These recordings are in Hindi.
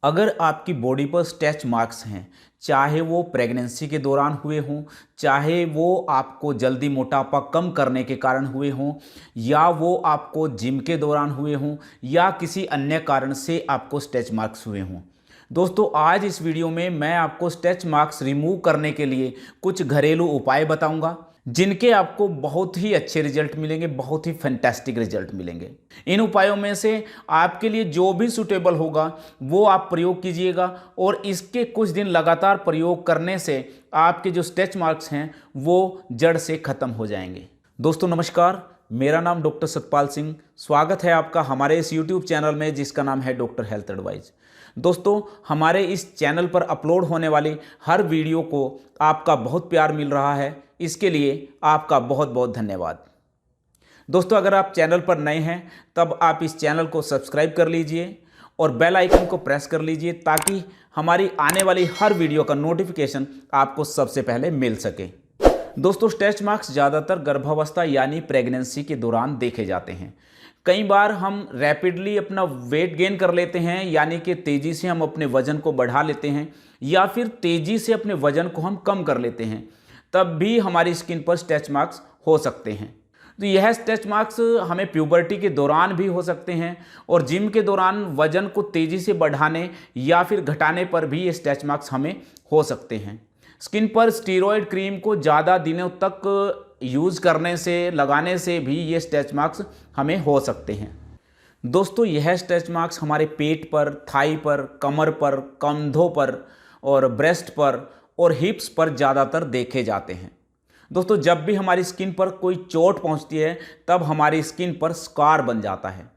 अगर आपकी बॉडी पर स्ट्रेच मार्क्स हैं, चाहे वो प्रेगनेंसी के दौरान हुए हों, चाहे वो आपको जल्दी मोटापा कम करने के कारण हुए हों, या वो आपको जिम के दौरान हुए हों, या किसी अन्य कारण से आपको स्ट्रेच मार्क्स हुए हों। दोस्तों, आज इस वीडियो में मैं आपको स्ट्रेच मार्क्स रिमूव करने के लिए कुछ घरेलू उपाय बताऊंगा, जिनके आपको बहुत ही अच्छे रिजल्ट मिलेंगे, बहुत ही फैंटास्टिक रिजल्ट मिलेंगे। इन उपायों में से आपके लिए जो भी सूटेबल होगा वो आप प्रयोग कीजिएगा, और इसके कुछ दिन लगातार प्रयोग करने से आपके जो स्ट्रेच मार्क्स हैं वो जड़ से ख़त्म हो जाएंगे। दोस्तों नमस्कार, मेरा नाम डॉक्टर सतपाल सिंह। स्वागत है आपका हमारे इस यूट्यूब चैनल में, जिसका नाम है डॉक्टर हेल्थ एडवाइस। दोस्तों, हमारे इस चैनल पर अपलोड होने वाली हर वीडियो को आपका बहुत प्यार मिल रहा है, इसके लिए आपका बहुत बहुत धन्यवाद। दोस्तों, अगर आप चैनल पर नए हैं तब आप इस चैनल को सब्सक्राइब कर लीजिए और बेल आइकन को प्रेस कर लीजिए, ताकि हमारी आने वाली हर वीडियो का नोटिफिकेशन आपको सबसे पहले मिल सके। दोस्तों, स्ट्रेच मार्क्स ज़्यादातर गर्भावस्था यानी प्रेगनेंसी के दौरान देखे जाते हैं। कई बार हम रैपिडली अपना वेट गेन कर लेते हैं, यानी कि तेज़ी से हम अपने वज़न को बढ़ा लेते हैं, या फिर तेज़ी से अपने वज़न को हम कम कर लेते हैं, तब भी हमारी स्किन पर स्ट्रेच मार्क्स हो सकते हैं। तो यह स्ट्रेच मार्क्स हमें प्यूबर्टी के दौरान भी हो सकते हैं, और जिम के दौरान वज़न को तेज़ी से बढ़ाने या फिर घटाने पर भी ये स्ट्रेच मार्क्स हमें हो सकते हैं। स्किन पर स्टीरॉयड क्रीम को ज़्यादा दिनों तक यूज़ करने से, लगाने से भी ये स्ट्रेच मार्क्स हमें हो सकते हैं। दोस्तों, यह स्ट्रेच मार्क्स हमारे पेट पर, थाई पर, कमर पर, कंधों पर और ब्रेस्ट पर और हिप्स पर ज़्यादातर देखे जाते हैं। दोस्तों, जब भी हमारी स्किन पर कोई चोट पहुंचती है तब हमारी स्किन पर स्कार बन जाता है।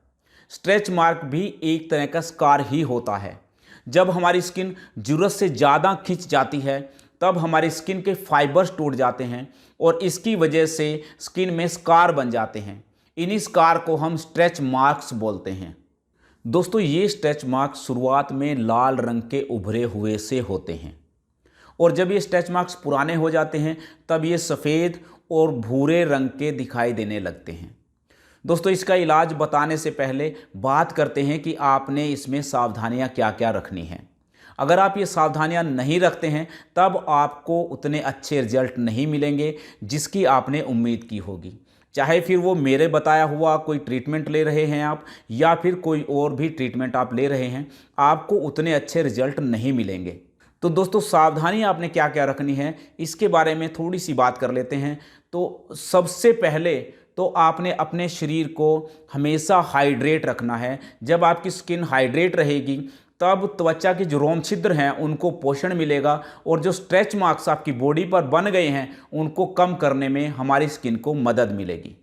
स्ट्रेच मार्क भी एक तरह का स्कार ही होता है। जब हमारी स्किन ज़रूरत से ज़्यादा खिंच जाती है तब हमारी स्किन के फाइबर्स टूट जाते हैं, और इसकी वजह से स्किन में स्कार बन जाते हैं। इन्हीं स्कार को हम स्ट्रेच मार्क्स बोलते हैं। दोस्तों, ये स्ट्रेच मार्क्स शुरुआत में लाल रंग के उभरे हुए से होते हैं, और जब ये स्ट्रेच मार्क्स पुराने हो जाते हैं तब ये सफ़ेद और भूरे रंग के दिखाई देने लगते हैं। दोस्तों, इसका इलाज बताने से पहले बात करते हैं कि आपने इसमें सावधानियां क्या क्या रखनी हैं। अगर आप ये सावधानियां नहीं रखते हैं तब आपको उतने अच्छे रिजल्ट नहीं मिलेंगे जिसकी आपने उम्मीद की होगी। चाहे फिर वो मेरे बताया हुआ कोई ट्रीटमेंट ले रहे हैं आप, या फिर कोई और भी ट्रीटमेंट आप ले रहे हैं, आपको उतने अच्छे रिजल्ट नहीं मिलेंगे। तो दोस्तों, सावधानी आपने क्या क्या रखनी है इसके बारे में थोड़ी सी बात कर लेते हैं। तो सबसे पहले तो आपने अपने शरीर को हमेशा हाइड्रेट रखना है। जब आपकी स्किन हाइड्रेट रहेगी तब त्वचा के जो रोम छिद्र हैं उनको पोषण मिलेगा, और जो स्ट्रेच मार्क्स आपकी बॉडी पर बन गए हैं उनको कम करने में हमारी स्किन को मदद मिलेगी।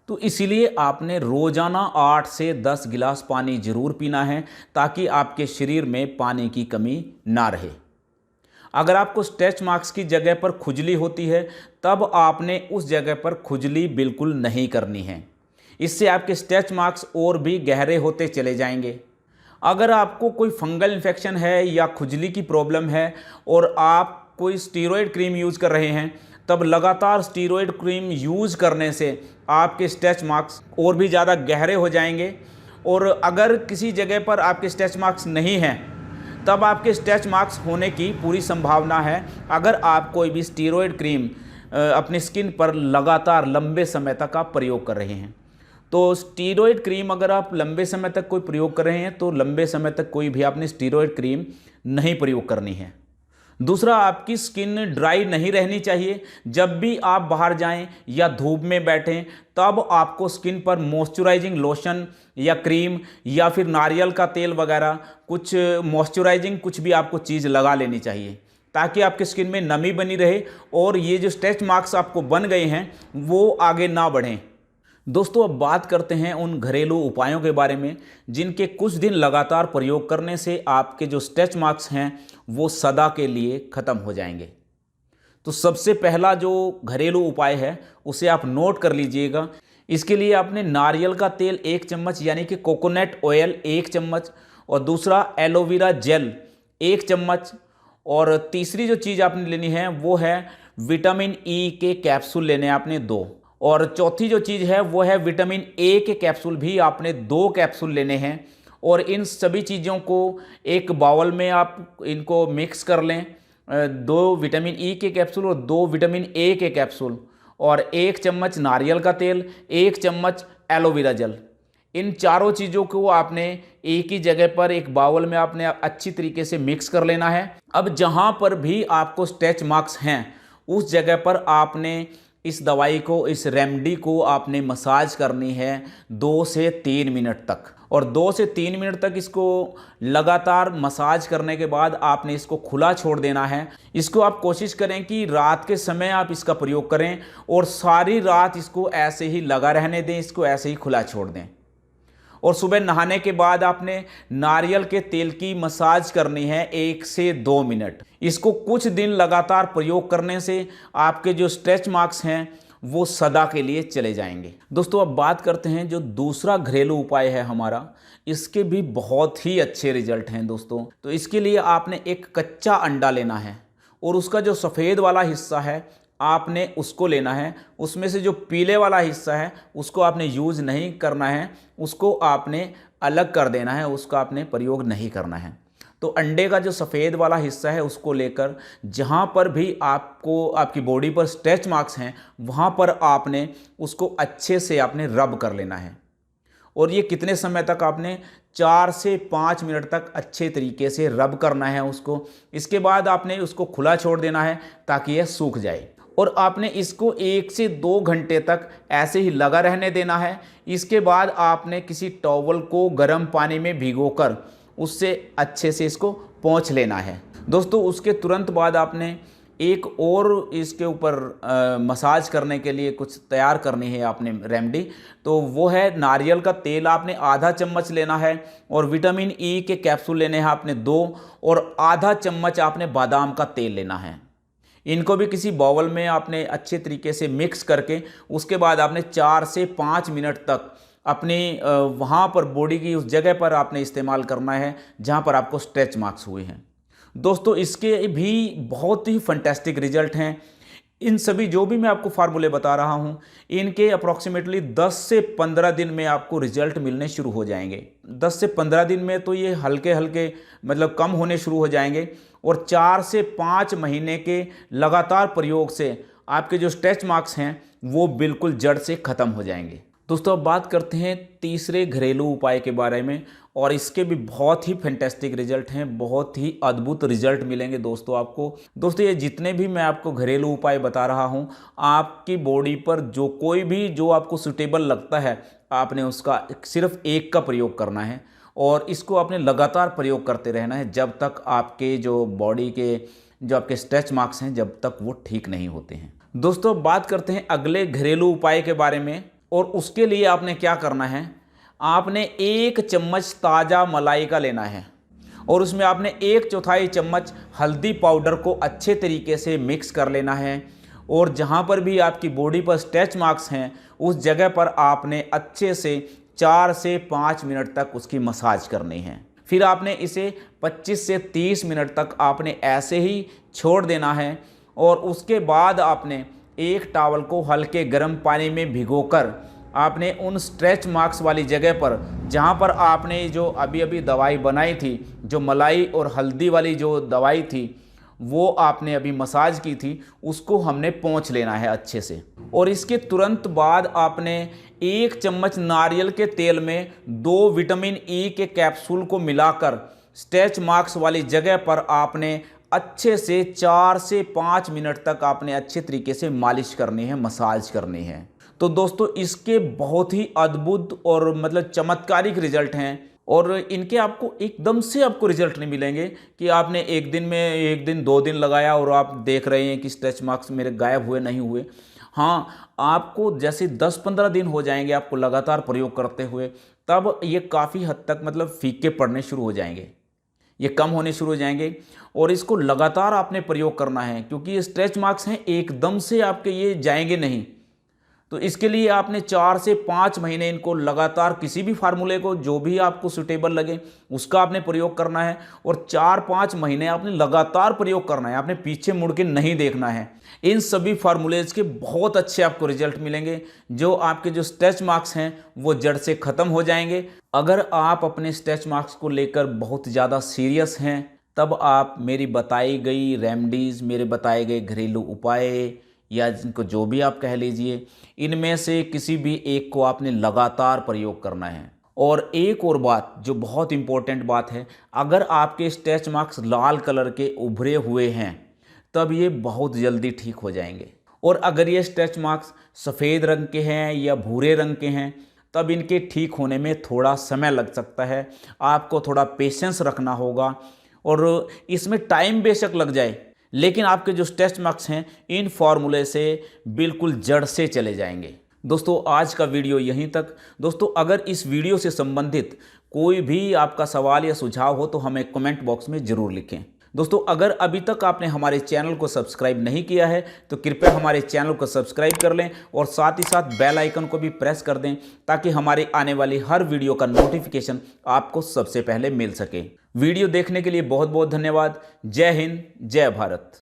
तो इसीलिए आपने रोज़ाना 8 से 10 गिलास पानी ज़रूर पीना है, ताकि आपके शरीर में पानी की कमी ना रहे। अगर आपको स्ट्रेच मार्क्स की जगह पर खुजली होती है तब आपने उस जगह पर खुजली बिल्कुल नहीं करनी है। इससे आपके स्ट्रेच मार्क्स और भी गहरे होते चले जाएंगे। अगर आपको कोई फंगल इन्फेक्शन है या खुजली की प्रॉब्लम है और आप कोई स्टीरॉयड क्रीम यूज़ कर रहे हैं, तब लगातार स्टीरॉयड क्रीम यूज़ करने से आपके स्ट्रेच मार्क्स और भी ज़्यादा गहरे हो जाएंगे। और अगर किसी जगह पर आपके स्ट्रेच मार्क्स नहीं हैं तब आपके स्ट्रेच मार्क्स होने की पूरी संभावना है, अगर आप कोई भी स्टीरॉयड क्रीम अपनी स्किन पर लगातार लंबे समय तक आप प्रयोग कर रहे हैं। तो स्टीरॉयड क्रीम अगर आप लंबे समय तक कोई प्रयोग कर रहे हैं तो लंबे समय तक कोई भी आपने स्टीरॉयड क्रीम नहीं प्रयोग करनी है। दूसरा, आपकी स्किन ड्राई नहीं रहनी चाहिए। जब भी आप बाहर जाएं या धूप में बैठें तब आपको स्किन पर मॉइस्चराइजिंग लोशन या क्रीम या फिर नारियल का तेल वगैरह कुछ मॉइस्चराइजिंग कुछ भी आपको चीज़ लगा लेनी चाहिए, ताकि आपकी स्किन में नमी बनी रहे और ये जो स्ट्रेच मार्क्स आपको बन गए हैं वो आगे ना बढ़ें। दोस्तों, अब बात करते हैं उन घरेलू उपायों के बारे में जिनके कुछ दिन लगातार प्रयोग करने से आपके जो स्ट्रेच मार्क्स हैं वो सदा के लिए ख़त्म हो जाएंगे। तो सबसे पहला जो घरेलू उपाय है उसे आप नोट कर लीजिएगा। इसके लिए आपने नारियल का तेल 1 चम्मच यानी कि कोकोनट ऑयल 1 चम्मच, और दूसरा एलोवेरा जेल 1 चम्मच, और तीसरी जो चीज़ आपने लेनी है वो है विटामिन ई के कैप्सूल लेने आपने 2, और चौथी जो चीज़ है वो है विटामिन ए के कैप्सूल भी आपने 2 कैप्सूल लेने हैं, और इन सभी चीज़ों को एक बाउल में आप इनको मिक्स कर लें। 2 विटामिन ई के कैप्सूल और 2 विटामिन ए के कैप्सूल और 1 चम्मच नारियल का तेल, 1 चम्मच एलोवेरा जेल, इन चारों चीज़ों को आपने एक ही जगह पर एक बाउल में आपने अच्छी तरीके से मिक्स कर लेना है। अब जहाँ पर भी आपको स्ट्रेच मार्क्स हैं उस जगह पर आपने इस दवाई को, इस रेमेडी को आपने मसाज करनी है 2 से 3 मिनट तक। और 2 से 3 मिनट तक इसको लगातार मसाज करने के बाद आपने इसको खुला छोड़ देना है। इसको आप कोशिश करें कि रात के समय आप इसका प्रयोग करें और सारी रात इसको ऐसे ही लगा रहने दें, इसको ऐसे ही खुला छोड़ दें। और सुबह नहाने के बाद आपने नारियल के तेल की मसाज करनी है 1 से 2 मिनट। इसको कुछ दिन लगातार प्रयोग करने से आपके जो स्ट्रेच मार्क्स हैं वो सदा के लिए चले जाएंगे। दोस्तों अब बात करते हैं जो दूसरा घरेलू उपाय है हमारा, इसके भी बहुत ही अच्छे रिजल्ट हैं दोस्तों। तो इसके लिए आपने एक कच्चा अंडा लेना है और उसका जो सफ़ेद वाला हिस्सा है आपने उसको लेना है। उसमें से जो पीले वाला हिस्सा है उसको आपने यूज़ नहीं करना है, उसको आपने अलग कर देना है, उसका आपने प्रयोग नहीं करना है। तो अंडे का जो सफ़ेद वाला हिस्सा है उसको लेकर जहाँ पर भी आपको आपकी बॉडी पर स्ट्रेच मार्क्स हैं वहाँ पर आपने उसको अच्छे से आपने रब कर लेना है। और ये कितने समय तक आपने 4 से 5 मिनट तक अच्छे तरीके से रब करना है उसको। इसके बाद आपने उसको खुला छोड़ देना है ताकि यह सूख जाए और आपने इसको 1 से 2 घंटे तक ऐसे ही लगा रहने देना है। इसके बाद आपने किसी टॉवल को गर्म पानी में भिगोकर उससे अच्छे से इसको पोंछ लेना है। दोस्तों उसके तुरंत बाद आपने एक और इसके ऊपर मसाज करने के लिए कुछ तैयार करनी है आपने रेमेडी। तो वो है नारियल का तेल आपने आधा चम्मच लेना है और विटामिन ई के कैप्सूल लेने हैं आपने 2 और आधा चम्मच आपने बादाम का तेल लेना है। इनको भी किसी बाउल में आपने अच्छे तरीके से मिक्स करके उसके बाद आपने 4 से 5 मिनट तक अपनी वहाँ पर बॉडी की उस जगह पर आपने इस्तेमाल करना है जहाँ पर आपको स्ट्रेच मार्क्स हुए हैं। दोस्तों इसके भी बहुत ही फंटेस्टिक रिजल्ट हैं। इन सभी जो भी मैं आपको फार्मूले बता रहा हूँ इनके अप्रॉक्सीमेटली 10 से 15 दिन में आपको रिजल्ट मिलने शुरू हो जाएंगे। 10 से 15 दिन में तो ये हल्के हल्के मतलब कम होने शुरू हो जाएंगे और 4 से 5 महीने के लगातार प्रयोग से आपके जो स्ट्रेच मार्क्स हैं वो बिल्कुल जड़ से ख़त्म हो जाएंगे। दोस्तों अब बात करते हैं तीसरे घरेलू उपाय के बारे में और इसके भी बहुत ही फैंटास्टिक रिजल्ट हैं, बहुत ही अद्भुत रिजल्ट मिलेंगे दोस्तों आपको। दोस्तों ये जितने भी मैं आपको घरेलू उपाय बता रहा हूँ आपकी बॉडी पर जो कोई भी जो आपको सूटेबल लगता है आपने उसका सिर्फ एक का प्रयोग करना है और इसको आपने लगातार प्रयोग करते रहना है जब तक आपके जो बॉडी के जो आपके स्ट्रेच मार्क्स हैं जब तक वो ठीक नहीं होते हैं। दोस्तों बात करते हैं अगले घरेलू उपाय के बारे में और उसके लिए आपने क्या करना है, आपने 1 चम्मच ताज़ा मलाई का लेना है और उसमें आपने 1/4 चम्मच हल्दी पाउडर को अच्छे तरीके से मिक्स कर लेना है और जहाँ पर भी आपकी बॉडी पर स्ट्रेच मार्क्स हैं उस जगह पर आपने अच्छे से 4 से 5 मिनट तक उसकी मसाज करनी है। फिर आपने इसे 25 से 30 मिनट तक आपने ऐसे ही छोड़ देना है और उसके बाद आपने एक टॉवल को हल्के गर्म पानी में भिगोकर आपने उन स्ट्रेच मार्क्स वाली जगह पर जहाँ पर आपने जो अभी अभी दवाई बनाई थी, जो मलाई और हल्दी वाली जो दवाई थी वो आपने अभी मसाज की थी, उसको हमने पोंछ लेना है अच्छे से। और इसके तुरंत बाद आपने 1 चम्मच नारियल के तेल में 2 विटामिन ई के कैप्सूल को मिलाकर स्ट्रेच मार्क्स वाली जगह पर आपने अच्छे से 4 से 5 मिनट तक आपने अच्छे तरीके से मालिश करनी है, मसाज करनी है। तो दोस्तों इसके बहुत ही अद्भुत और मतलब चमत्कारिक रिजल्ट हैं और इनके आपको एकदम से आपको रिजल्ट नहीं मिलेंगे कि आपने एक दिन 2 दिन लगाया और आप देख रहे हैं कि स्ट्रेच मार्क्स मेरे गायब हुए नहीं हुए। हाँ, आपको जैसे 10-15 दिन हो जाएंगे आपको लगातार प्रयोग करते हुए, तब ये काफ़ी हद तक मतलब फीके पड़ने शुरू हो जाएंगे, ये कम होने शुरू हो जाएंगे। और इसको लगातार आपने प्रयोग करना है क्योंकि ये स्ट्रेच मार्क्स हैं एकदम से आपके ये जाएंगे नहीं। तो इसके लिए आपने 4 से 5 महीने इनको लगातार किसी भी फार्मूले को जो भी आपको सुटेबल लगे उसका आपने प्रयोग करना है, और 4-5 महीने आपने लगातार प्रयोग करना है, आपने पीछे मुड़ के नहीं देखना है। इन सभी फार्मूलेज के बहुत अच्छे आपको रिजल्ट मिलेंगे, जो आपके जो स्ट्रेच मार्क्स हैं वो जड़ से ख़त्म हो जाएंगे। अगर आप अपने स्ट्रेच मार्क्स को लेकर बहुत ज़्यादा सीरियस हैं, तब आप मेरी बताई गई रेमेडीज़, मेरे बताए गए घरेलू उपाय या जिनको जो भी आप कह लीजिए, इनमें से किसी भी एक को आपने लगातार प्रयोग करना है। और एक और बात जो बहुत इम्पोर्टेंट बात है, अगर आपके स्ट्रेच मार्क्स लाल कलर के उभरे हुए हैं तब ये बहुत जल्दी ठीक हो जाएंगे, और अगर ये स्ट्रेच मार्क्स सफ़ेद रंग के हैं या भूरे रंग के हैं तब इनके ठीक होने में थोड़ा समय लग सकता है। आपको थोड़ा पेशेंस रखना होगा, और इसमें टाइम बेशक लग जाए, लेकिन आपके जो स्ट्रेच मार्क्स हैं इन फॉर्मूले से बिल्कुल जड़ से चले जाएंगे। दोस्तों आज का वीडियो यहीं तक। दोस्तों अगर इस वीडियो से संबंधित कोई भी आपका सवाल या सुझाव हो तो हमें कमेंट बॉक्स में ज़रूर लिखें। दोस्तों अगर अभी तक आपने हमारे चैनल को सब्सक्राइब नहीं किया है तो कृपया हमारे चैनल को सब्सक्राइब कर लें, और साथ ही साथ बेल आइकन को भी प्रेस कर दें ताकि हमारे आने वाली हर वीडियो का नोटिफिकेशन आपको सबसे पहले मिल सके। वीडियो देखने के लिए बहुत बहुत धन्यवाद। जय हिंद, जय भारत।